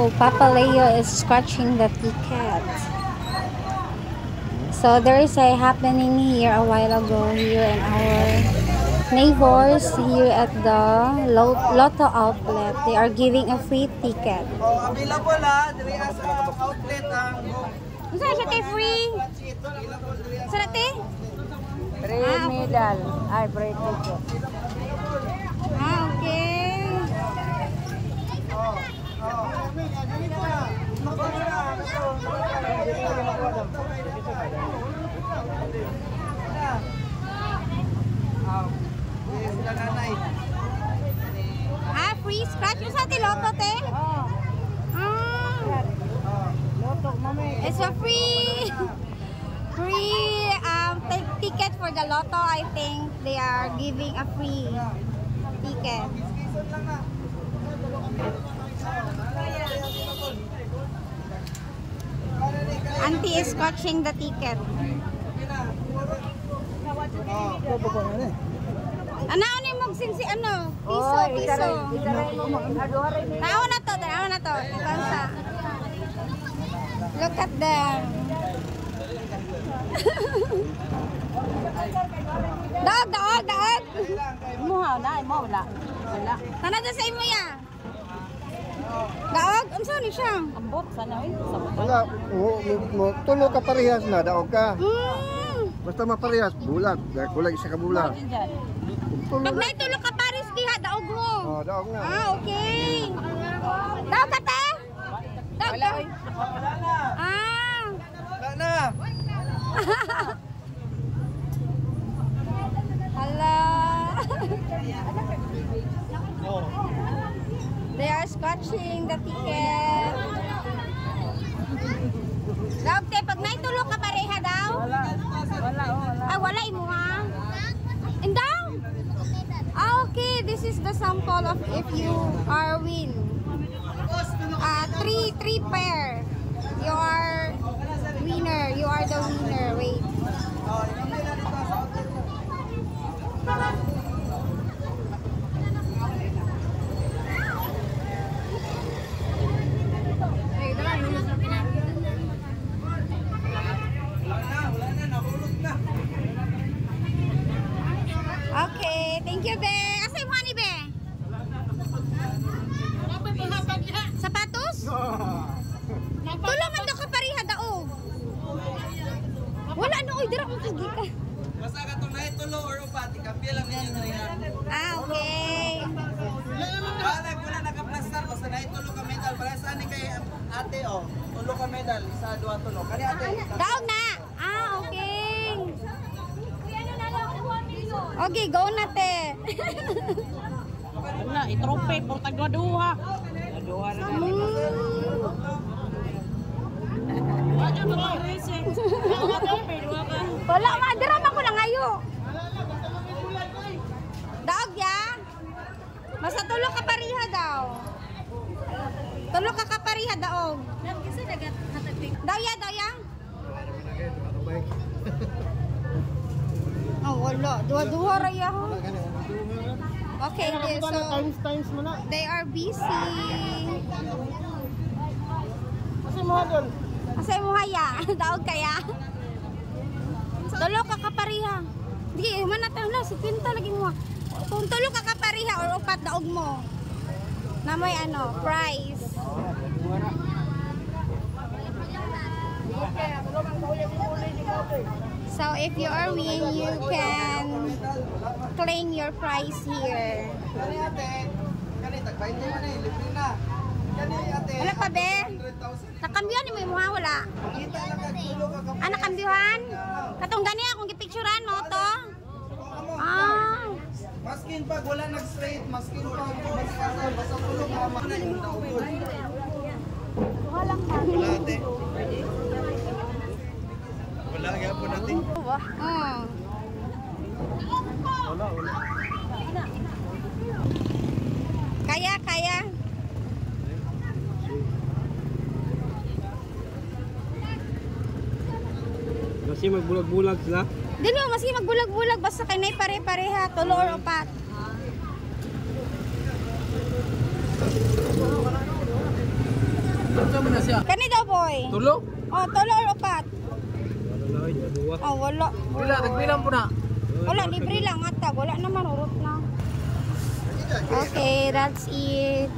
So Papa Leo is scratching the ticket. So there is a happening here a while ago here in our neighbors here at the Lotto outlet. They are giving a free ticket. Oh, available ha, diri sa outlet ang Unsa siya kay free? Sa nate? Free medal. Ay, free ticket. Okay. Free scratch yung sa Lotto, te? It's a free ticket for the Lotto. I think they are giving a free ticket. Auntie is scratching the ticket. Ano ni magsing si ano? Piso, piso. Tao na to, tao na to. Kansa. Look at them. Daog, daog, daog. Muha na, mo wala. Wala. Tana sa imo ya. Daog, unsa ni siya? Ambot sana eh. Wala, tulo ka parehas na, daog ka. Basta maparehas, bulag. Kulang isa ka bulag. Pag naitulog ka pares diha, daog mo. Oh, daog na. Okay. Daog ka te? Daog ka? Wala na. Hala. They are scratching the ticket. Daog te, pag naitulog ka pareha daw? Wala. Wala, wala. Ah, wala imo ha? Indaw? Okay, this is the sample of if you are win. Three pair. You are winner. You are the winner. Wait. Okay, thank you, be. Asa yung honey, be? Sapatos? Tulungan daw ka pariha daog. Wala na, oy, dira mo kagi ka. Basta ka itong naitulo or upati, kampiya lang ninyo na rin. Okay. Wala ko na nakaplastar, basta naitulo ka medal. Para saan kay ate, oh. Tulo ka medal, isa, dua, tulo. Kani ate. Daog na. Okay. Okay, go na, te. Wala, itrope, portagwaduha. Duha na. Wala, madrama ko lang ayo. Daog ya. Basta tulo ka pariha daw. Tulo ka kapariha daog. Daya, daya. Oh, wala. Dua-dua raya ho. Okay, so Times mo na. they are busy. Kasi mo doon. Asa mo haya? Daog kaya? Tulo ka kapariha. Di man natin na si pinta lagi mo. Kung tulo ka kapariha or upat daog mo. Na may ano, prize. So if you are win, you can claim your prize here. Kani ate. Kani tag-20 man eh, libre na. Kani ate. Wala pa be? Nakambyohan ni mo yung mga wala. Kita lang kag tulo ka kapariha. Ah, nakambyohan? Katong gani akong gipicturean mo to? Ah. Maskin pag wala nag-straight, maskin pag basta tulo ka man yung daugol. Wala ate. Wala nga po natin. Wala. Kaya, kaya. Kasi magbulag-bulag sila. Dili mo kasi magbulag-bulag basta kay nay pare-pareha, tulo or upat. Kani daw boy? Tulo? Oh, tulo or upat? Oh, wala. Wala, tagbilang po na. Wala, libre lang ata. Wala naman, urot na. Okay, that's it.